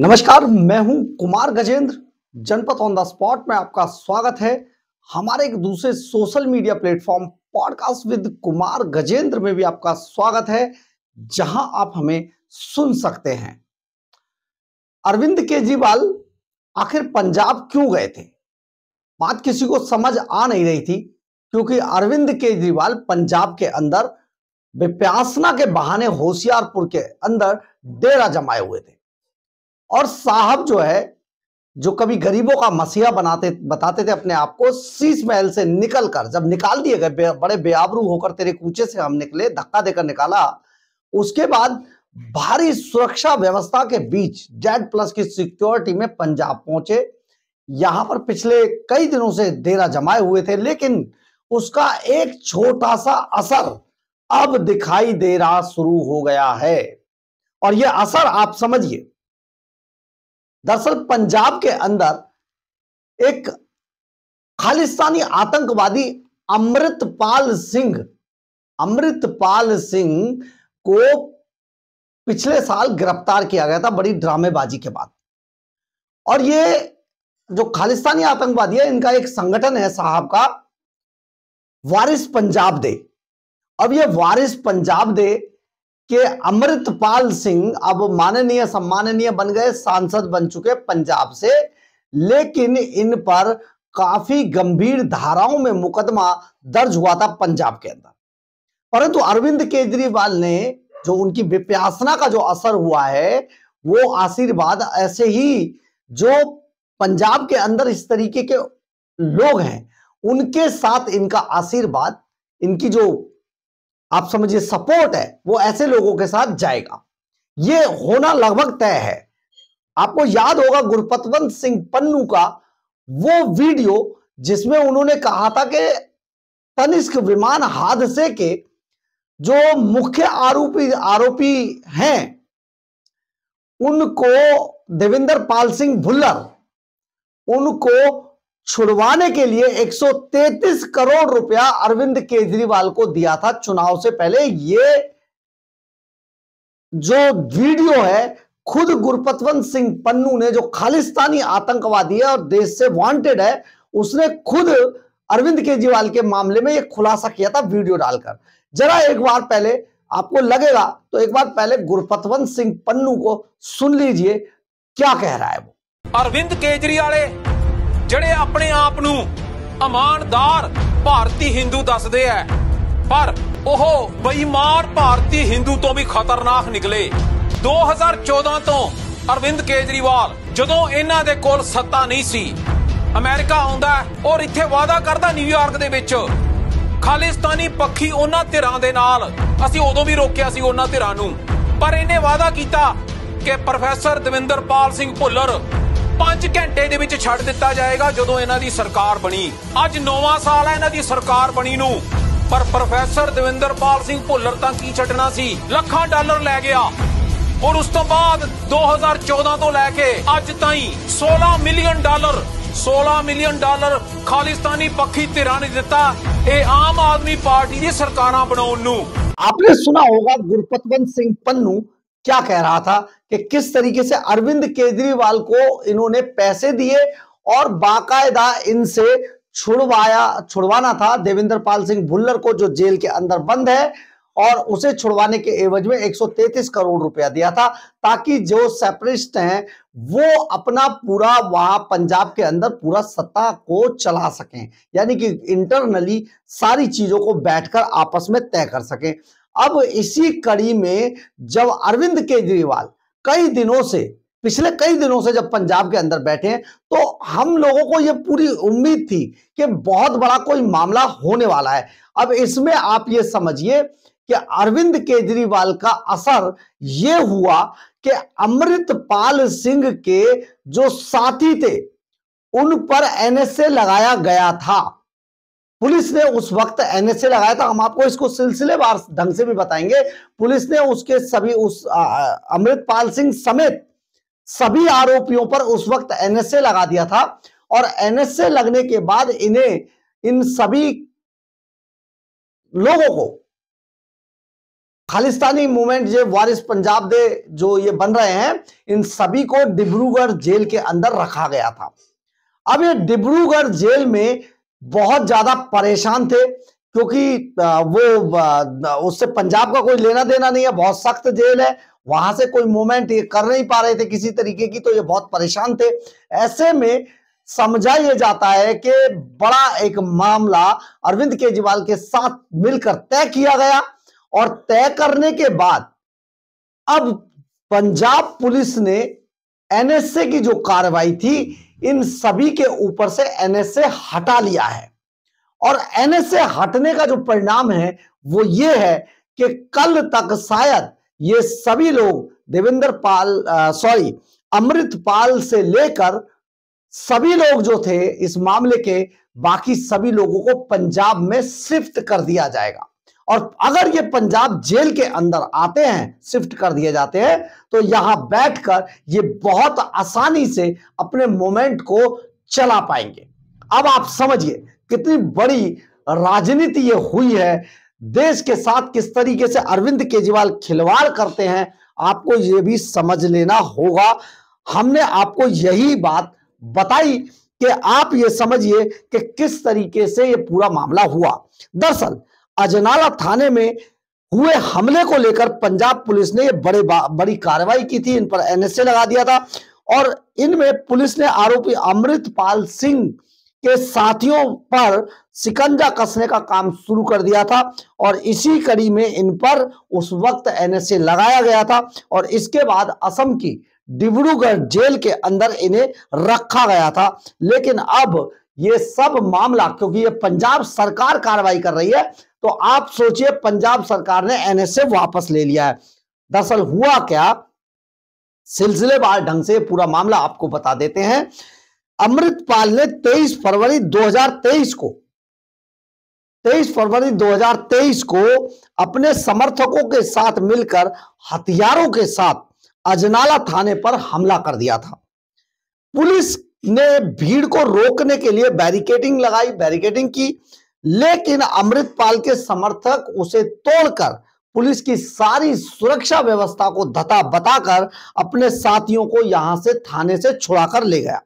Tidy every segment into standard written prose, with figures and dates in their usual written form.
नमस्कार, मैं हूं कुमार गजेंद्र। जनपद ऑन द स्पॉट में आपका स्वागत है। हमारे एक दूसरे social media platform podcast with Kumar Gajendra में भी आपका स्वागत है, जहां आप हमें सुन सकते हैं। अरविंद केजरीवाल आखिर पंजाब क्यों गए थे? बात किसी को समझ आ नहीं रही थी, क्योंकि अरविंद केजरीवाल पंजाब के अंदर विपासना के बहाने होशियारपुर के अंदर डेरा जमाए हुए थे। और साहब जो है, जो कभी गरीबों का मसीहा बताते थे अपने आप को, शीश महल से निकलकर जब निकाल दिए गए, बड़े बेआबरू होकर तेरे कूचे से हम निकले, धक्का देकर निकाला। उसके बाद भारी सुरक्षा व्यवस्था के बीच Z+ की सिक्योरिटी में पंजाब पहुंचे। यहां पर पिछले कई दिनों से डेरा जमाए हुए थे, लेकिन उसका एक छोटा सा असर अब दिखाई दे रहा शुरू हो गया है। और यह असर आप समझिए, दरअसल पंजाब के अंदर एक खालिस्तानी आतंकवादी अमृतपाल सिंह को पिछले साल गिरफ्तार किया गया था, बड़ी ड्रामेबाजी के बाद। और ये जो खालिस्तानी आतंकवादी है, इनका एक संगठन है साहब का, वारिस पंजाब दे। अब ये वारिस पंजाब दे कि अमृतपाल सिंह अब माननीय सम्माननीय बन गए, सांसद बन चुके पंजाब से, लेकिन इन पर काफी गंभीर धाराओं में मुकदमा दर्ज हुआ था पंजाब के अंदर। परंतु अरविंद केजरीवाल ने, जो उनकी विपासना का जो असर हुआ है, वो आशीर्वाद ऐसे ही जो पंजाब के अंदर इस तरीके के लोग हैं, उनके साथ इनका आशीर्वाद, इनकी जो आप समझिए सपोर्ट है, वो ऐसे लोगों के साथ जाएगा। ये होना लगभग तय है। आपको याद होगा गुरपतवंत सिंह पन्नू का वो वीडियो, जिसमें उन्होंने कहा था कि तनिष्क विमान हादसे के जो मुख्य आरोपी हैं, उनको देवेंद्र पाल सिंह भुल्लर, उनको छुड़वाने के लिए 133 करोड़ रुपया अरविंद केजरीवाल को दिया था चुनाव से पहले। ये जो वीडियो है, खुद गुरपतवंत सिंह पन्नू ने, जो खालिस्तानी आतंकवादी है और देश से वांटेड है, उसने खुद अरविंद केजरीवाल के मामले में यह खुलासा किया था वीडियो डालकर। जरा एक बार पहले, आपको लगेगा तो एक बार पहले गुरपतवंत सिंह पन्नू को सुन लीजिए, क्या कह रहा है वो। अरविंद केजरीवाल ਜਿਹੜੇ ਆਪਣੇ ਆਪ ਨੂੰ ਇਮਾਨਦਾਰ ਭਾਰਤੀ ਹਿੰਦੂ ਦੱਸਦੇ ਐ, ਪਰ ਉਹ ਬੇਈਮਾਨ ਭਾਰਤੀ ਹਿੰਦੂ ਤੋਂ ਵੀ ਖਤਰਨਾਕ ਨਿਕਲੇ। 2014 ਤੋਂ ਅਰਵਿੰਦ ਕੇਜਰੀਵਾਲ, ਜਦੋਂ ਇਹਨਾਂ ਦੇ ਕੋਲ ਸੱਤਾ ਨਹੀਂ ਸੀ, ਅਮਰੀਕਾ ਆਉਂਦਾ ਔਰ ਇੱਥੇ ਵਾਅਦਾ ਕਰਦਾ ਨਿਊਯਾਰਕ ਦੇ ਵਿੱਚ ਖਾਲਿਸਤਾਨੀ ਪੱਖੀ ਉਹਨਾਂ ਧਿਰਾਂ ਦੇ ਨਾਲ। ਅਸੀਂ ਉਦੋਂ ਵੀ ਰੋਕਿਆ ਸੀ ਉਹਨਾਂ ਧਿਰਾਂ ਨੂੰ, ਪਰ ਇਹਨੇ ਵਾਅਦਾ ਕੀਤਾ ਕਿ ਪ੍ਰੋਫੈਸਰ ਦਵਿੰਦਰਪਾਲ ਸਿੰਘ ਭੁੱਲਰ 5 ਘੰਟੇ ਦੇ ਵਿੱਚ ਛੱਡ ਦਿੱਤਾ ਜਾਏਗਾ ਜਦੋਂ ਇਹਨਾਂ ਦੀ ਸਰਕਾਰ ਬਣੀ। ਅੱਜ 9ਵਾਂ ਸਾਲ ਹੈ ਇਹਨਾਂ ਦੀ ਸਰਕਾਰ ਬਣੀ ਨੂੰ, ਪਰ ਪ੍ਰੋਫੈਸਰ ਦਵਿੰਦਰਪਾਲ ਸਿੰਘ ਭੁੱਲਰ ਤਾਂ ਕੀ ਛੱਡਣਾ ਸੀ, ਲੱਖਾਂ ਡਾਲਰ ਲੈ ਗਿਆ। ਔਰ ਉਸ ਤੋਂ ਬਾਅਦ 2014 ਤੋਂ ਲੈ ਕੇ ਅੱਜ ਤਾਈਂ 16 ਮਿਲੀਅਨ ਡਾਲਰ ਖਾਲਿਸਤਾਨੀ ਪੱਖੀ ਧਿਰਾਂ ਨੇ ਦਿੱਤਾ ਇਹ ਆਮ ਆਦਮੀ ਪਾਰਟੀ ਦੀ ਸਰਕਾਰਾਂ ਬਣਾਉਣ ਨੂੰ। आपने सुना होगा गुरपतवंत सिंह पन्नू क्या कह रहा था कि किस तरीके से अरविंद केजरीवाल को इन्होंने पैसे दिए और बाकायदा इनसे छुड़वाना था देवेंद्र पाल सिंह भुल्लर को, जो जेल के अंदर बंद है, और उसे छुड़वाने के एवज में 133 करोड़ रुपया दिया था, ताकि जो सेपरेटिस्ट हैं वो अपना पूरा वहां पंजाब के अंदर पूरा सत्ता को चला सकें, यानी कि इंटरनली सारी चीजों को बैठकर आपस में तय कर सकें। अब इसी कड़ी में जब अरविंद केजरीवाल पिछले कई दिनों से जब पंजाब के अंदर बैठे हैं, तो हम लोगों को यह पूरी उम्मीद थी कि बहुत बड़ा कोई मामला होने वाला है। अब इसमें आप ये समझिए कि अरविंद केजरीवाल का असर यह हुआ कि अमृतपाल सिंह के जो साथी थे, उन पर NSA लगाया गया था। पुलिस ने उस वक्त NSA लगाया था। हम आपको इसको सिलसिलेवार ढंग से भी बताएंगे। पुलिस ने उसके सभी अमृतपाल सिंह समेत सभी आरोपियों पर उस वक्त NSA लगा दिया था, और NSA लगने के बाद इन सभी लोगों को खालिस्तानी मूवमेंट जो वारिस पंजाब दे जो ये बन रहे हैं, इन सभी को डिब्रूगढ़ जेल के अंदर रखा गया था। अब ये डिब्रूगढ़ जेल में बहुत ज्यादा परेशान थे, क्योंकि वो उससे पंजाब का कोई लेना देना नहीं है, बहुत सख्त जेल है, वहां से कोई मूवमेंट ये कर नहीं पा रहे थे किसी तरीके की, तो ये बहुत परेशान थे। ऐसे में समझा यह जाता है कि बड़ा एक मामला अरविंद केजरीवाल के साथ मिलकर तय किया गया, और तय करने के बाद अब पंजाब पुलिस ने एनएसए की जो कार्रवाई थी, इन सभी के ऊपर से एनएसए हटा लिया है। और एनएसए हटने का जो परिणाम है वो ये है कि कल तक शायद ये सभी लोग अमृतपाल से लेकर सभी लोग जो थे इस मामले के, बाकी सभी लोगों को पंजाब में शिफ्ट कर दिया जाएगा। और अगर ये पंजाब जेल के अंदर आते हैं, शिफ्ट कर दिए जाते हैं, तो यहां बैठकर ये बहुत आसानी से अपने मूवमेंट को चला पाएंगे। अब आप समझिए कितनी बड़ी राजनीति ये हुई है, देश के साथ किस तरीके से अरविंद केजरीवाल खिलवाड़ करते हैं, आपको ये भी समझ लेना होगा। हमने आपको यही बात बताई कि आप ये समझिए कि किस तरीके से ये पूरा मामला हुआ। दरअसल अजनाला थाने में हुए हमले को लेकर पंजाब पुलिस ने ये बड़ी कार्रवाई की थी, इन पर एनएसए लगा दिया था, और इनमें पुलिस ने आरोपी अमृतपाल सिंह के साथियों पर शिकंजा कसने का काम शुरू कर दिया था, और इसी कड़ी में इन पर उस वक्त एनएसए लगाया गया था, और इसके बाद असम की डिब्रूगढ़ जेल के अंदर इन्हें रखा गया था। लेकिन अब ये सब मामला, क्योंकि ये पंजाब सरकार कार्रवाई कर रही है, तो आप सोचिए पंजाब सरकार ने एनएसए वापस ले लिया है। दरअसल हुआ क्या, सिलसिलेवार ढंग से पूरा मामला आपको बता देते हैं। अमृतपाल ने 23 फरवरी 2023 को अपने समर्थकों के साथ मिलकर हथियारों के साथ अजनाला थाने पर हमला कर दिया था। पुलिस ने भीड़ को रोकने के लिए बैरिकेडिंग की, लेकिन अमृतपाल के समर्थक उसे तोड़कर पुलिस की सारी सुरक्षा व्यवस्था को धता बताकर अपने साथियों को यहां से थाने से छुड़ाकर ले गया।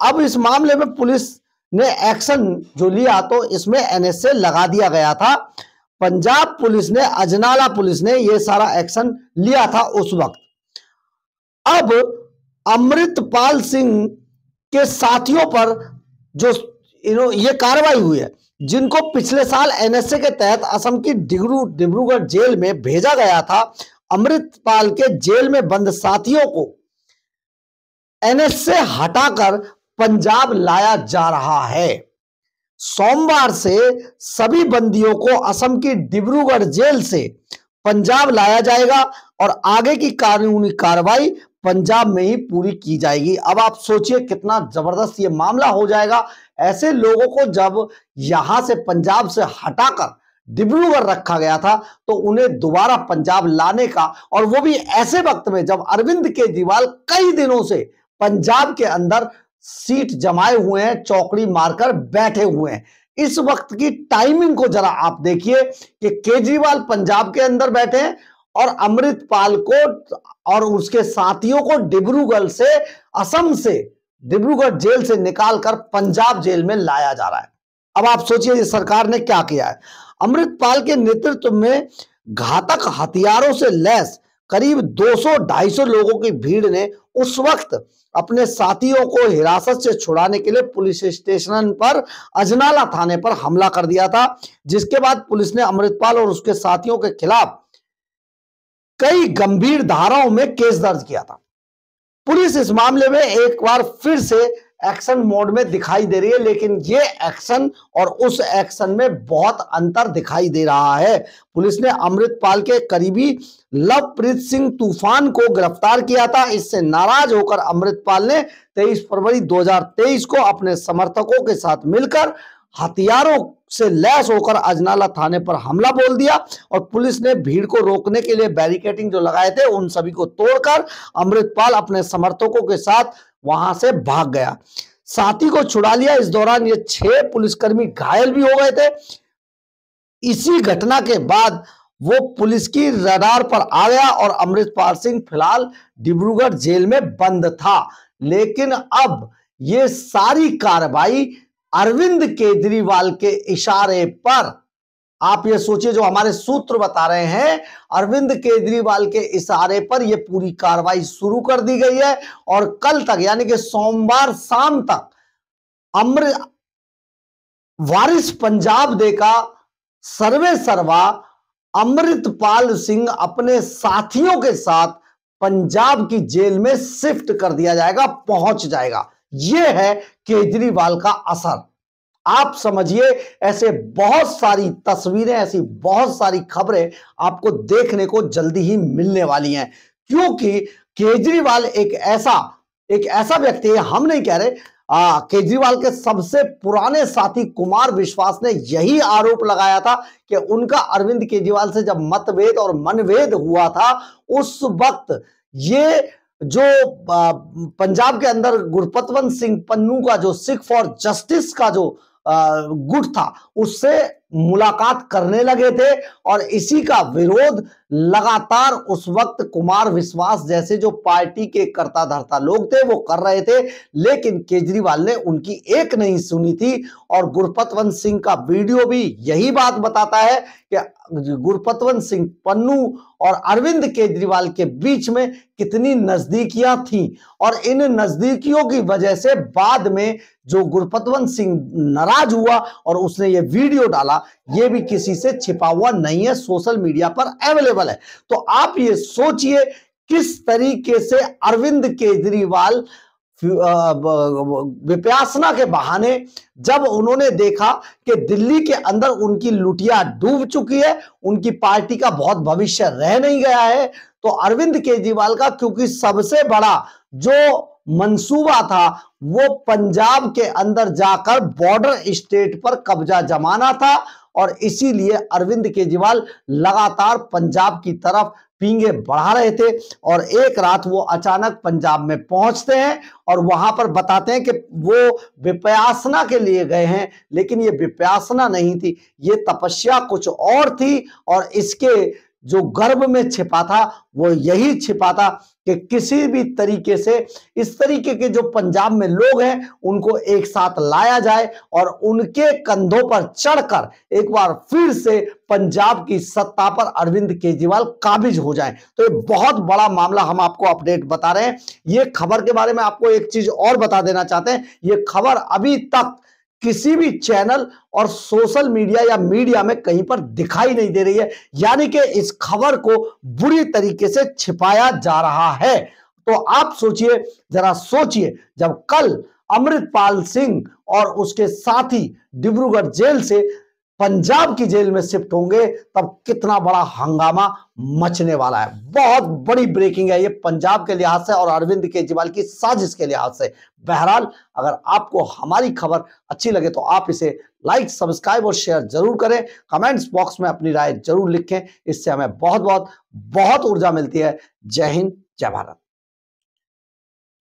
अब इस मामले में पुलिस ने एक्शन जो लिया, तो इसमें एनएसए लगा दिया गया था। पंजाब पुलिस ने, अजनाला पुलिस ने यह सारा एक्शन लिया था उस वक्त। अब अमृतपाल सिंह के साथियों पर जो ये कार्रवाई हुई है, जिनको पिछले साल एनएसए के तहत असम की डिब्रूगढ़ जेल में भेजा गया था, अमृतपाल के जेल में बंद साथियों को एनएसए हटाकर पंजाब लाया जा रहा है। सोमवार से सभी बंदियों को असम की डिब्रूगढ़ जेल से पंजाब लाया जाएगा, और आगे की कानूनी कार्रवाई पंजाब में ही पूरी की जाएगी। अब आप सोचिए कितना जबरदस्त ये मामला हो जाएगा। ऐसे लोगों को जब यहां से पंजाब से हटाकर डिब्रूगढ़ रखा गया था, तो उन्हें दोबारा पंजाब लाने का, और वो भी ऐसे वक्त में जब अरविंद केजरीवाल कई दिनों से पंजाब के अंदर सीट जमाए हुए हैं, चौकड़ी मारकर बैठे हुए हैं। इस वक्त की टाइमिंग को जरा आप देखिए कि केजरीवाल पंजाब के अंदर बैठे हैं और अमृतपाल को और उसके साथियों को डिब्रूगढ़ से, असम से डिब्रूगढ़ जेल से निकालकर पंजाब जेल में लाया जा रहा है। अब आप सोचिए ये सरकार ने क्या किया है। अमृतपाल के नेतृत्व में घातक हथियारों से लैस करीब 200-250 लोगों की भीड़ ने उस वक्त अपने साथियों को हिरासत से छुड़ाने के लिए पुलिस स्टेशन पर, अजनाला थाने पर हमला कर दिया था, जिसके बाद पुलिस ने अमृतपाल और उसके साथियों के खिलाफ कई गंभीर धाराओं में केस दर्ज किया था। पुलिस इस मामले में एक बार फिर से एक्शन मोड में दिखाई दे रही है, लेकिन ये एक्शन और उस एक्शन में बहुत अंतर दिखाई दे रहा है। पुलिस ने अमृतपाल के करीबी लवप्रीत सिंह तूफान को गिरफ्तार किया था। इससे नाराज होकर अमृतपाल ने 23 फरवरी 2023 को अपने समर्थकों के साथ मिलकर हथियारों से लैस होकर अजनाला थाने पर हमला बोल दिया, और पुलिस ने भीड़ को रोकने के लिए बैरिकेडिंग जो लगाए थे उन सभी को तोड़कर अमृतपाल अपने समर्थकों के साथ वहां से भाग गया। साथी को छुड़ा लिया। इस दौरान ये 6 पुलिसकर्मी घायल भी हो गए थे। इसी घटना के बाद वो पुलिस की रडार पर आ गया और अमृतपाल सिंह फिलहाल डिब्रूगढ़ जेल में बंद था। लेकिन अब ये सारी कार्रवाई अरविंद केजरीवाल के इशारे पर, आप ये सोचिए, जो हमारे सूत्र बता रहे हैं, अरविंद केजरीवाल के इशारे पर यह पूरी कार्रवाई शुरू कर दी गई है। और कल तक यानी कि सोमवार शाम तक वारिस पंजाब डे का सर्वे सर्वा अमृतपाल सिंह अपने साथियों के साथ पंजाब की जेल में शिफ्ट कर दिया जाएगा, पहुंच जाएगा। यह है केजरीवाल का असर। आप समझिए, ऐसे बहुत सारी तस्वीरें, ऐसी बहुत सारी खबरें आपको देखने को जल्दी ही मिलने वाली हैं, क्योंकि केजरीवाल एक ऐसा व्यक्ति है। हम नहीं कह रहे, केजरीवाल के सबसे पुराने साथी कुमार विश्वास ने यही आरोप लगाया था कि उनका अरविंद केजरीवाल से जब मतभेद और मनभेद हुआ था, उस वक्त ये जो पंजाब के अंदर गुरपतवंत सिंह पन्नू का जो सिख फॉर जस्टिस का जो गुट था, उससे मुलाकात करने लगे थे। और इसी का विरोध लगातार उस वक्त कुमार विश्वास जैसे जो पार्टी के कर्ता धर्ता लोग थे वो कर रहे थे। लेकिन केजरीवाल ने उनकी एक नहीं सुनी थी। और गुरपतवंत सिंह का वीडियो भी यही बात बताता है कि गुरपतवंत सिंह पन्नू और अरविंद केजरीवाल के बीच में कितनी नजदीकियां थीं। और इन नजदीकियों की वजह से बाद में जो गुरपतवंत सिंह नाराज हुआ और उसने ये वीडियो डाला, ये भी किसी से छिपा हुआ नहीं है, सोशल मीडिया पर अवेलेबल है। तो आप ये सोचिए किस तरीके से अरविंद केजरीवाल विपासना के बहाने, जब उन्होंने देखा कि दिल्ली के अंदर उनकी लुटिया डूब चुकी है, उनकी पार्टी का बहुत भविष्य रह नहीं गया है, तो अरविंद केजरीवाल का क्योंकि सबसे बड़ा जो मंसूबा था वो पंजाब के अंदर जाकर बॉर्डर स्टेट पर कब्जा जमाना था। और इसीलिए अरविंद केजरीवाल लगातार पंजाब की तरफ पींगे बढ़ा रहे थे। और एक रात वो अचानक पंजाब में पहुंचते हैं और वहां पर बताते हैं कि वो विपासना के लिए गए हैं, लेकिन ये विपासना नहीं थी, ये तपस्या कुछ और थी। और इसके जो गर्भ में छिपा था वो यही छिपा था कि किसी भी तरीके से इस तरीके के जो पंजाब में लोग हैं उनको एक साथ लाया जाए और उनके कंधों पर चढ़कर एक बार फिर से पंजाब की सत्ता पर अरविंद केजरीवाल काबिज हो जाएं। तो ये बहुत बड़ा मामला हम आपको अपडेट बता रहे हैं। ये खबर के बारे में आपको एक चीज और बता देना चाहते हैं, ये खबर अभी तक किसी भी चैनल और सोशल मीडिया या मीडिया में कहीं पर दिखाई नहीं दे रही है, यानी कि इस खबर को बुरी तरीके से छिपाया जा रहा है। तो आप सोचिए, जरा सोचिए, जब कल अमृतपाल सिंह और उसके साथी डिब्रूगढ़ जेल से पंजाब की जेल में शिफ्ट होंगे, तब कितना बड़ा हंगामा मचने वाला है। बहुत बड़ी ब्रेकिंग है ये पंजाब के लिहाज से और अरविंद केजरीवाल की साजिश के लिहाज से। बहरहाल, अगर आपको हमारी खबर अच्छी लगे तो आप इसे लाइक, सब्सक्राइब और शेयर जरूर करें। कमेंट्स बॉक्स में अपनी राय जरूर लिखें, इससे हमें बहुत बहुत बहुत ऊर्जा मिलती है। जय हिंद, जय भारत।